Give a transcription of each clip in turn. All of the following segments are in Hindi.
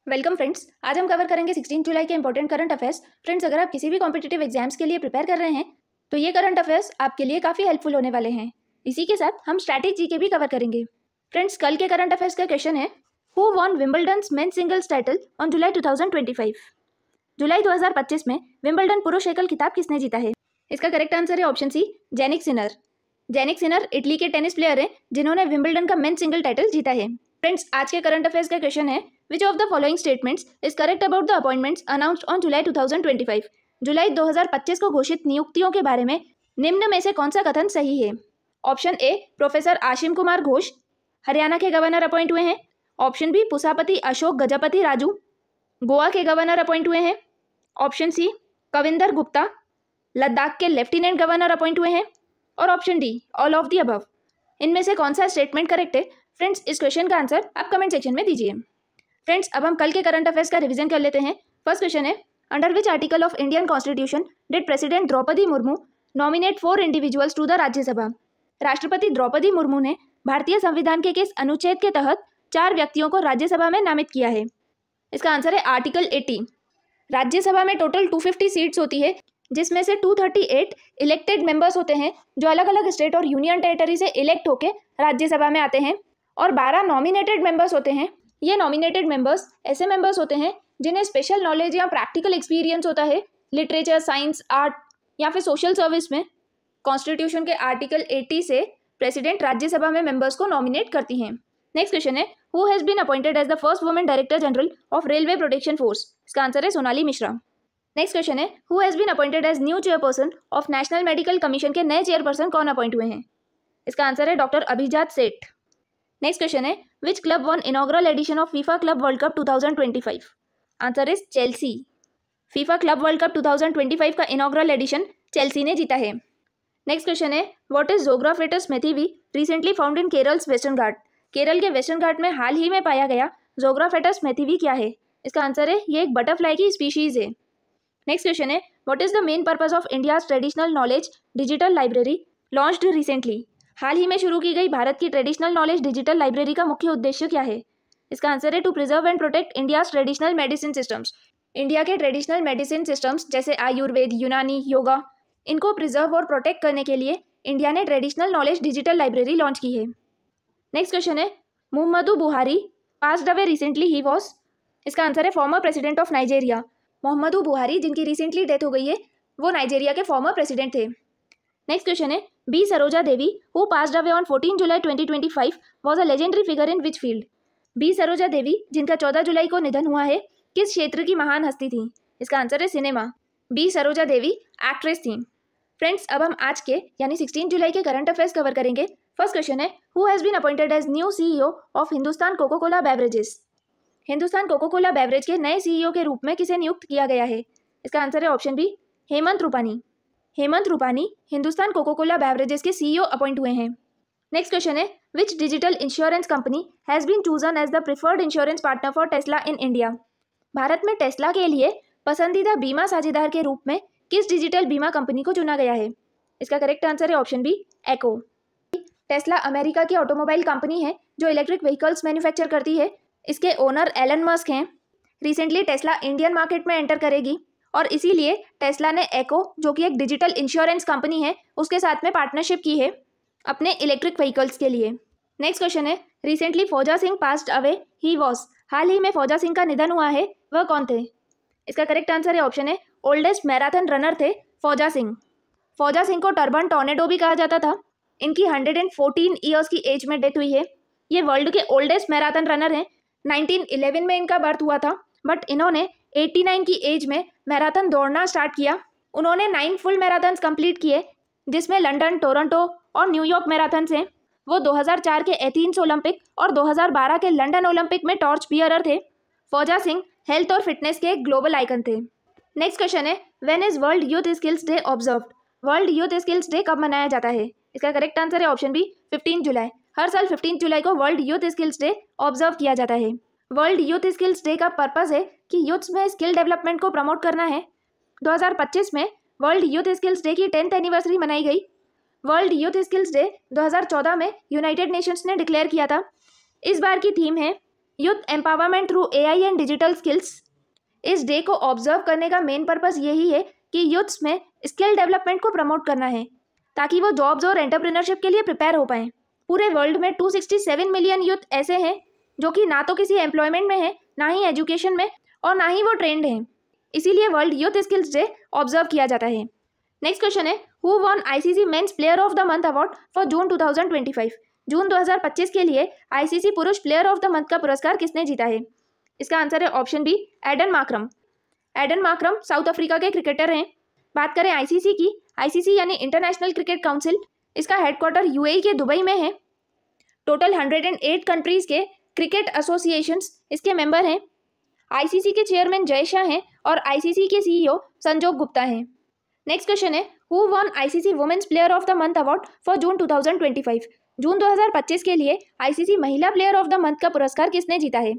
Welcome friends. आज हम कवर करेंगे 16 जुलाई के इंपॉर्टेंट करंट अफेयर्स। फ्रेंड्स, अगर आप किसी भी कॉम्पिटिटिव एग्जाम्स के लिए प्रिपेयर कर रहे हैं तो ये करंट अफेयर्स आपके लिए काफ़ी हेल्पफुल होने वाले हैं। इसी के साथ हम स्ट्रैटेजी के भी कवर करेंगे। फ्रेंड्स, कल के करंट अफेयर्स का क्वेश्चन है, who won Wimbledon's men's singles title on July 2025। जुलाई 2025 में विंबलडन पुरुष एकल खिताब किसने जीता है? इसका करेक्ट आंसर है option C, Jannik Sinner. Jannik Sinner Italy के टेनिस प्लेयर हैं जिन्होंने विंबलडन का मेंस सिंगल टाइटल जीता है। फ्रेंड्स, आज के करंट अफेयर्स का क्वेश्चन है, which of the following statements is correct about the appointments announced on July 2025। जुलाई 2025 को घोषित नियुक्तियों के बारे में निम्न में से कौन सा कथन सही है? Option A, professor Ashim Kumar Ghosh Haryana के गवर्नर अपॉइंट हुए हैं। ऑप्शन बी, पुसापति अशोक गजपति राजू गोवा के गवर्नर अपॉइंट हुए हैं। ऑप्शन सी, कविंदर गुप्ता लद्दाख के लेफ्टिनेंट गवर्नर अपॉइंट हुए हैं। और option D, all of the above. इनमें से कौन सा स्टेटमेंट करेक्ट है? फ्रेंड्स, इस क्वेश्चन का आंसर आप कमेंट सेक्शन में दीजिए। फ्रेंड्स, अब हम कल के करंट अफेयर्स का रिवीजन कर लेते हैं। फर्स्ट क्वेश्चन है, under which article of Indian constitution did president Droupadi Murmu nominate 4 individuals to the Rajya Sabha. राष्ट्रपति द्रौपदी मुर्मू ने भारतीय संविधान के किस अनुच्छेद के तहत 4 व्यक्तियों को राज्यसभा में नामित किया है? इसका आंसर है आर्टिकल 80। राज्यसभा में टोटल 250 सीट्स होती है, जिसमें से 238 इलेक्टेड मेंबर्स होते हैं जो अलग अलग स्टेट और यूनियन टेरिटरी से इलेक्ट होकर राज्यसभा में आते हैं, और 12 नॉमिनेटेड मेंबर्स होते हैं। ये नॉमिनेटेड मेंबर्स ऐसे मेंबर्स होते हैं जिन्हें स्पेशल नॉलेज या प्रैक्टिकल एक्सपीरियंस होता है लिटरेचर, साइंस, आर्ट या फिर सोशल सर्विस में। कॉन्स्टिट्यूशन के आर्टिकल 80 से प्रेसिडेंट राज्यसभा में मेंबर्स को नॉमिनेट करती हैं। नेक्स्ट क्वेश्चन है, who has been appointed as the first women director general of railway protection force. इसका आंसर है सोनाली मिश्रा। नेक्स्ट क्वेश्चन है, who has been appointed as new chairperson of national medical commission के नए चेयरपर्सन कौन अपॉइंट हुए हैं? इसका आंसर है डॉक्टर अभिजात सेठ। नेक्स्ट क्वेश्चन है, which club won inaugural edition of FIFA Club World Cup 2025? Answer is Chelsea. FIFA Club World Cup 2025 का इनॉग्रल एडिशन चेल्सी ने जीता है। नेक्स्ट क्वेश्चन है, what is Zographetus mathewi recently found in Kerala's Western Ghat. Kerala के वेस्टर्न घाट में हाल ही में पाया गया जोग्राफेटस मेथिवी क्या है? इसका आंसर है, ये एक बटरफ्लाई की स्पीशीज है। नेक्स्ट क्वेश्चन है, what is the main purpose of India's traditional knowledge digital library launched recently. हाल ही में शुरू की गई भारत की ट्रेडिशनल नॉलेज डिजिटल लाइब्रेरी का मुख्य उद्देश्य क्या है? इसका आंसर है, to preserve and protect India's traditional medicine systems. India के ट्रेडिशनल मेडिसिन सिस्टम्स जैसे आयुर्वेद, यूनानी, योगा, इनको प्रिजर्व और प्रोटेक्ट करने के लिए इंडिया ने traditional knowledge digital library launch की है। नेक्स्ट क्वेश्चन है, मुहम्मदू बुहारी passed away recently he was. इसका आंसर है, फॉर्मर प्रेसिडेंट ऑफ नाइजेरिया। मोहम्मदू बुहारी, जिनकी रिसेंटली डेथ हो गई है, वो नाइजेरिया के फॉर्मर प्रेसिडेंट थे। नेक्स्ट क्वेश्चन है, B Saroja Devi who passed away on 14 July 2025 was a legendary figure in which field. B Saroja Devi, जिनका 14 जुलाई को निधन हुआ है, किस क्षेत्र की महान हस्ती थी? इसका आंसर है cinema. B Saroja Devi actress थी। फ्रेंड्स, अब हम आज के यानी 16 जुलाई के करंट अफेयर्स कवर करेंगे। फर्स्ट क्वेश्चन है, who has been appointed as new CEO of Hindustan Coca Cola beverages. Hindustan Coca Cola beverage के नए सीईओ के रूप में किसे नियुक्त किया गया है? इसका आंसर है option B, Hemant Rupani. Hemant Rupani Hindustan Coca Cola beverages के सीईओ अपॉइंट हुए हैं। नेक्स्ट क्वेश्चन है, which digital insurance company has been chosen as the preferred insurance partner for Tesla in India. Bharat में टेस्ला के लिए पसंदीदा बीमा साझेदार के रूप में किस डिजिटल बीमा कंपनी को चुना गया है? इसका करेक्ट आंसर है ऑप्शन बी, एको। टेस्ला अमेरिका की ऑटोमोबाइल कंपनी है जो इलेक्ट्रिक व्हीकल्स मैन्युफैक्चर करती है। इसके ओनर एलन मस्क हैं। रिसेंटली टेस्ला इंडियन मार्केट में एंटर करेगी और इसीलिए टेस्ला ने एको, जो कि एक डिजिटल इंश्योरेंस कंपनी है, उसके साथ में पार्टनरशिप की है अपने इलेक्ट्रिक व्हीकल्स के लिए। नेक्स्ट क्वेश्चन है, recently Fauja Singh passed away he was. हाल ही में फौजा सिंह का निधन हुआ है, वह कौन थे? इसका करेक्ट आंसर है ऑप्शन है, ओल्डेस्ट मैराथन रनर थे फौजा सिंह। फौजा सिंह को टर्बन टॉर्नेडो भी कहा जाता था। इनकी 114 ईयर्स की एज में डेथ हुई है। ये वर्ल्ड के ओल्डेस्ट मैराथन रनर हैं। 1911 में इनका बर्थ हुआ था, बट इन्होंने 89 की एज में मैराथन दौड़ना स्टार्ट किया। उन्होंने 9 फुल मैराथन्स कंप्लीट किए, जिसमें लंदन, टोरंटो और न्यूयॉर्क मैराथन्स हैं। वो 2004 के एथेंस ओलंपिक और 2012 के लंदन ओलंपिक में टॉर्च बियरर थे। फौजा सिंह हेल्थ और फिटनेस के एक ग्लोबल आइकन थे। नेक्स्ट क्वेश्चन है, when is world youth skills day observed. World youth skills day कब मनाया जाता है? इसका करेक्ट आंसर है ऑप्शन बी, 15 जुलाई। हर साल 15 जुलाई को world youth skills day observe किया जाता है। वर्ल्ड यूथ स्किल्स डे का पर्पस है कि यूथ्स में स्किल डेवलपमेंट को प्रमोट करना है। 2025 में वर्ल्ड यूथ स्किल्स डे की 10th एनिवर्सरी मनाई गई। वर्ल्ड यूथ स्किल्स डे 2014 में यूनाइटेड नेशंस ने डिक्लेयर किया था। इस बार की थीम है youth empowerment through AI and digital skills. इस डे को ऑब्जर्व करने का मेन पर्पस यही है कि यूथ्स में स्किल डेवलपमेंट को प्रमोट करना है ताकि वो जॉब्स और एंटरप्रेन्योरशिप के लिए प्रिपेयर हो पाएं। पूरे वर्ल्ड में 267 मिलियन यूथ ऐसे हैं जो कि ना तो किसी एम्प्लॉयमेंट में है, ना ही एजुकेशन में, और ना ही वो ट्रेंड हैं। इसीलिए world youth skills day observe किया जाता है। नेक्स्ट क्वेश्चन है, who won ICC men's player of the month award for June 2025। जून 2025 के लिए आईसीसी पुरुष प्लेयर ऑफ द मंथ का पुरस्कार किसने जीता है? इसका आंसर है option B, Aiden Markram. Aiden Markram South Africa के क्रिकेटर हैं। बात करें आईसीसी की, आईसीसी यानी इंटरनेशनल क्रिकेट काउंसिल, इसका हेडक्वार्टर यूएई के दुबई में है। टोटल 108 कंट्रीज के क्रिकेट एसोसिएशंस इसके मेंबर हैं। आईसीसी के चेयरमैन जय शाह हैं और आईसीसी के सीईओ संजोग गुप्ता हैं। नेक्स्ट क्वेश्चन है, who won ICC women's player of the month award for June 2025। जून 2025 के लिए आईसीसी महिला प्लेयर ऑफ द मंथ का पुरस्कार किसने जीता है?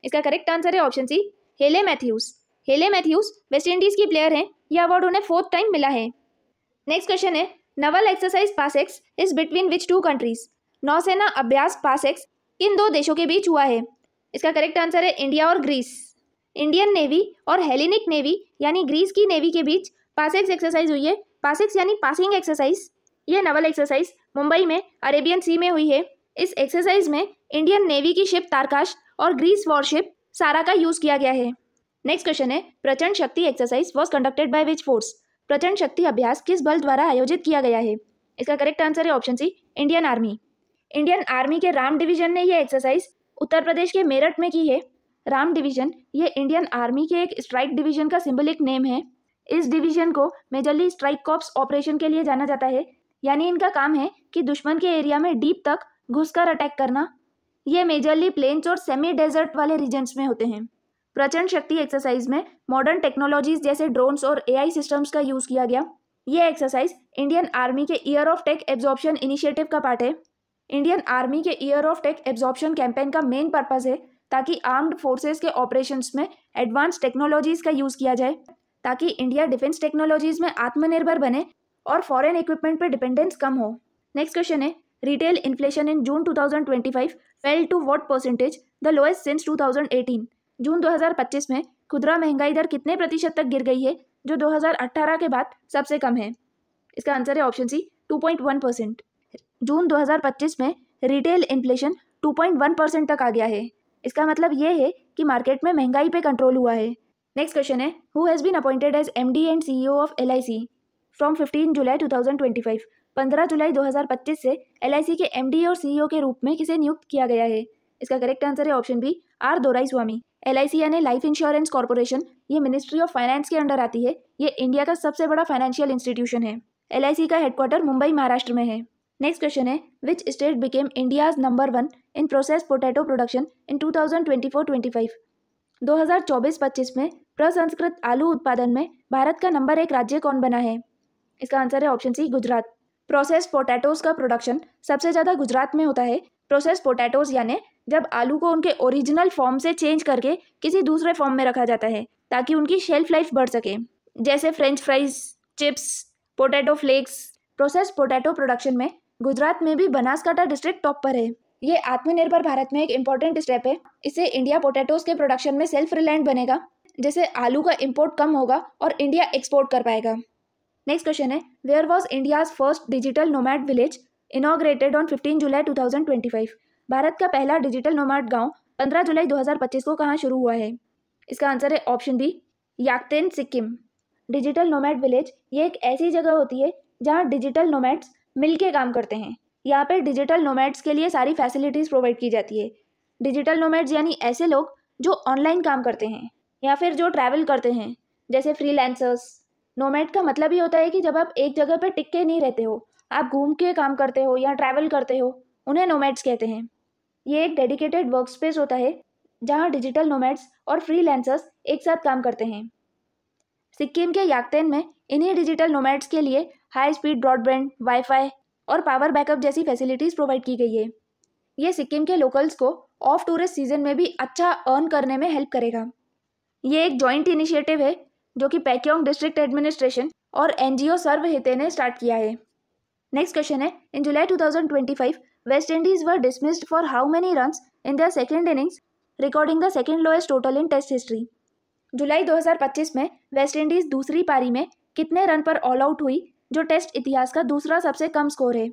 इसका करेक्ट आंसर है ऑप्शन सी, हेले मैथ्यूज। हेले मैथ्यूज वेस्ट इंडीज की प्लेयर हैं। यह अवार्ड उन्हें 4th टाइम मिला है। नेक्स्ट क्वेश्चन है, Naval exercise PASSEX is between which 2 countries. नौसेना अभ्यास पासेक्स किन 2 देशों के बीच हुआ है? इसका करेक्ट आंसर है इंडिया और ग्रीस। इंडियन नेवी और हेलेनिक नेवी यानी ग्रीस की नेवी के बीच पासेक्स एक्सरसाइज हुई है। पासेक्स यानी पासिंग एक्सरसाइज। यह नवल एक्सरसाइज मुंबई में अरेबियन सी में हुई है। इस एक्सरसाइज में इंडियन नेवी की शिप तारकाश और ग्रीस वॉरशिप सारा का यूज किया गया है। नेक्स्ट क्वेश्चन है, प्रचंड Shakti exercise was conducted by which force. प्रचंड शक्ति अभ्यास किस बल द्वारा आयोजित किया गया है? इसका करेक्ट आंसर है option C, Indian army. Indian army के राम डिवीजन ने यह एक्सरसाइज उत्तर प्रदेश के मेरठ में की है। राम डिवीजन ये इंडियन आर्मी के एक स्ट्राइक डिवीजन का सिंबलिक नेम है। इस डिवीजन को मेजरली स्ट्राइक कॉर्प्स ऑपरेशन के लिए जाना जाता है, यानी इनका काम है कि दुश्मन के एरिया में डीप तक घुसकर अटैक करना। ये मेजरली प्लेन्स और सेमी डेजर्ट वाले रीजन्स में होते हैं। प्रचंड शक्ति एक्सरसाइज में मॉडर्न टेक्नोलॉजीज जैसे ड्रोन्स और एआई सिस्टम्स का यूज किया गया। यह एक्सरसाइज इंडियन आर्मी के year of tech absorption initiative का पार्ट है। इंडियन आर्मी के year of tech absorption campaign का मेन पर्पस है ताकि आर्म्ड फोर्सेस के ऑपरेशंस में एडवांस टेक्नोलॉजीज का यूज किया जाए, ताकि इंडिया डिफेंस टेक्नोलॉजीज में आत्मनिर्भर बने और फॉरेन इक्विपमेंट पर डिपेंडेंस कम हो। नेक्स्ट क्वेश्चन है, retail inflation in June 2025 fell to what percentage, the lowest since 2018। जून 2025 में खुदरा महंगाई दर कितने प्रतिशत तक गिर गई है, जो 2018 के बाद सबसे कम है? इसका आंसर है ऑप्शन सी, 2.1%। जून 2025 में रिटेल इन्फ्लेशन 2.1% तक आ गया है। इसका मतलब ये है कि मार्केट में महंगाई पे कंट्रोल हुआ है। नेक्स्ट क्वेश्चन है, who has been appointed as MD and CEO of LIC from 15 जुलाई 2025। 15 जुलाई 2025 से एलआईसी के एमडी और सीईओ के रूप में किसे नियुक्त किया गया है? इसका करेक्ट आंसर है option B, R Doraiswamy. LIC यानी लाइफ इंश्योरेंस कॉर्पोरेशन, ये मिनिस्ट्री ऑफ फाइनेंस के अंडर आती है। ये इंडिया का सबसे बड़ा फाइनेंशियल इंस्टीट्यूशन है। एलआईसी का हेडक्वार्टर मुंबई महाराष्ट्र में है। नेक्स्ट क्वेश्चन है, which state became India's number 1 in process potato production in 2024-25। 2024-25 में प्रसंस्कृत आलू उत्पादन में भारत का नंबर 1 राज्य कौन बना है? इसका आंसर है option C, Gujarat. Process potatoes का प्रोडक्शन सबसे ज़्यादा गुजरात में होता है। प्रोसेस पोटैटोज यानी जब आलू को उनके ओरिजिनल फॉर्म से चेंज करके किसी दूसरे फॉर्म में रखा जाता है ताकि उनकी शेल्फ लाइफ बढ़ सके, जैसे French fries, chips, potato flakes. Process potato production में गुजरात में भी बनासकांठा डिस्ट्रिक्ट टॉप पर है। ये आत्मनिर्भर भारत में एक इम्पॉर्टेंट स्टेप है। इससे इंडिया पोटैटोज के प्रोडक्शन में सेल्फ रिलायंट बनेगा, जैसे आलू का इंपोर्ट कम होगा और इंडिया एक्सपोर्ट कर पाएगा। नेक्स्ट क्वेश्चन है, where was India's first digital nomad village inaugurated on 15 जुलाई 2025। भारत का पहला डिजिटल नोमैड गांव 15 जुलाई 2025 को कहाँ शुरू हुआ है? इसका आंसर है option B, Yakten, Sikkim. Digital nomad village ये एक ऐसी जगह होती है जहाँ डिजिटल नोमैड्स मिलके काम करते हैं। यहाँ पे डिजिटल नोमैड्स के लिए सारी फैसिलिटीज़ प्रोवाइड की जाती है। डिजिटल नोमैड्स यानी ऐसे लोग जो ऑनलाइन काम करते हैं या फिर जो ट्रैवल करते हैं, जैसे फ्रीलांसर्स। नोमैड का मतलब ही होता है कि जब आप एक जगह पर टिक के नहीं रहते हो, आप घूम के काम करते हो या ट्रैवल करते हो, उन्हें नोमैड्स कहते हैं। ये एक डेडिकेटेड वर्क स्पेस होता है जहाँ डिजिटल नोमैड्स और फ्रीलांसर्स एक साथ काम करते हैं। सिक्किम के याकतेन में इन्हीं डिजिटल नोमैड्स के लिए हाई स्पीड ब्रॉडबैंड, वाईफाई और पावर बैकअप जैसी फैसिलिटीज़ प्रोवाइड की गई है। ये सिक्किम के लोकल्स को ऑफ टूरिस्ट सीजन में भी अच्छा अर्न करने में हेल्प करेगा। ये एक जॉइंट इनिशिएटिव है जो कि पैक्योंग डिस्ट्रिक्ट एडमिनिस्ट्रेशन और एनजीओ सर्वहिते ने स्टार्ट किया है। नेक्स्ट क्वेश्चन है, in July 2025 West Indies were dismissed for how many runs in their second innings recording the second lowest total in test history. जुलाई 2025 में वेस्ट इंडीज़ दूसरी पारी में कितने रन पर ऑल आउट हुई, जो टेस्ट इतिहास का दूसरा सबसे कम स्कोर है?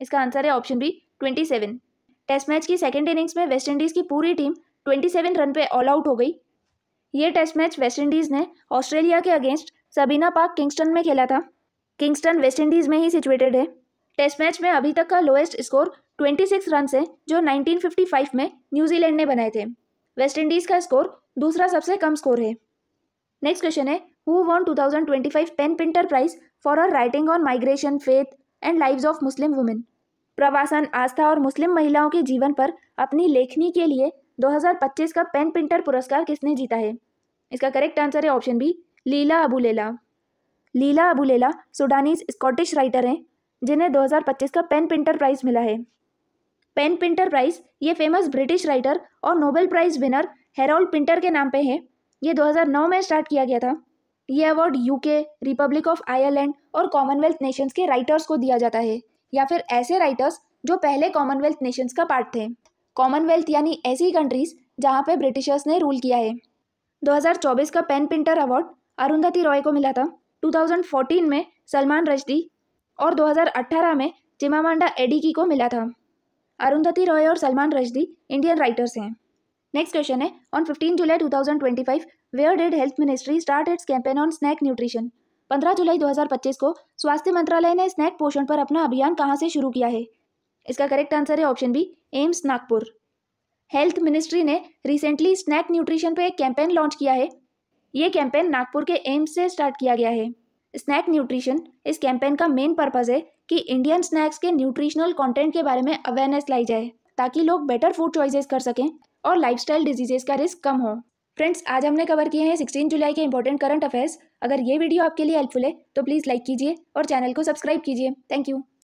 इसका आंसर है ऑप्शन बी 27। टेस्ट मैच की सेकेंड इनिंग्स में वेस्ट इंडीज़ की पूरी टीम 27 रन पे ऑल आउट हो गई। ये टेस्ट मैच वेस्ट इंडीज़ ने ऑस्ट्रेलिया के अगेंस्ट सबीना पार्क किंगस्टन में खेला था। किंगस्टन वेस्ट इंडीज़ में ही सिचुएटेड है। टेस्ट मैच में अभी तक का लोएस्ट स्कोर 26 रन है, जो 1955 में न्यूजीलैंड ने बनाए थे। वेस्ट इंडीज़ का स्कोर दूसरा सबसे कम स्कोर है। नेक्स्ट क्वेश्चन है, who won 2025 PEN Pinter prize for her writing on migration, faith and lives of Muslim women? प्रवासन, आस्था और मुस्लिम महिलाओं के जीवन पर अपनी लेखनी के लिए 2025 का पेन पिंटर पुरस्कार किसने जीता है? इसका करेक्ट आंसर है option B Leila Aboulela. Leila Aboulela Sudanese Scottish writer हैं, जिन्हें 2025 का पेन पिंटर प्राइज मिला है। पेन पिंटर प्राइज ये फेमस ब्रिटिश राइटर और Nobel prize winner Harold Pinter के नाम पे है। ये 2009 में स्टार्ट किया गया था। ये award UK, Republic of Ireland और कॉमनवेल्थ नेशंस के राइटर्स को दिया जाता है, या फिर ऐसे राइटर्स जो पहले कॉमनवेल्थ नेशंस का पार्ट थे। कॉमनवेल्थ यानी ऐसी कंट्रीज जहाँ पे ब्रिटिशर्स ने रूल किया है। 2024 का PEN Pinter award Arundhati Roy को मिला था। 2014 में सलमान रश्दी और 2018 में चिमामांडा एडिकी को मिला था। अरुंधति रॉय और सलमान रश्दी इंडियन राइटर्स हैं। नेक्स्ट क्वेश्चन है, on 15 July 2025 where did health ministry start its campaign on snack nutrition? 15 जुलाई 2025 को स्वास्थ्य मंत्रालय ने स्नैक पोषण पर अपना अभियान कहाँ से शुरू किया है? इसका करेक्ट आंसर है option B AIIMS Nagpur. Health ministry ने रिसेंटली स्नैक न्यूट्रिशन पे एक कैंपेन लॉन्च किया है। ये कैंपेन नागपुर के एम्स से स्टार्ट किया गया है। स्नैक न्यूट्रिशन इस कैंपेन का मेन पर्पज़ है कि इंडियन स्नैक्स के न्यूट्रिशनल कंटेंट के बारे में अवेयरनेस लाई जाए, ताकि लोग बेटर फूड चॉइसेस कर सकें और लाइफस्टाइल डिजीजेस का रिस्क कम हो। फ्रेंड्स, आज हमने कवर किए हैं 16 जुलाई के इंपॉर्टेंट करंट अफेयर्स। अगर ये वीडियो आपके लिए हेल्पफुल है तो प्लीज़ लाइक कीजिए और चैनल को सब्सक्राइब कीजिए। Thank you.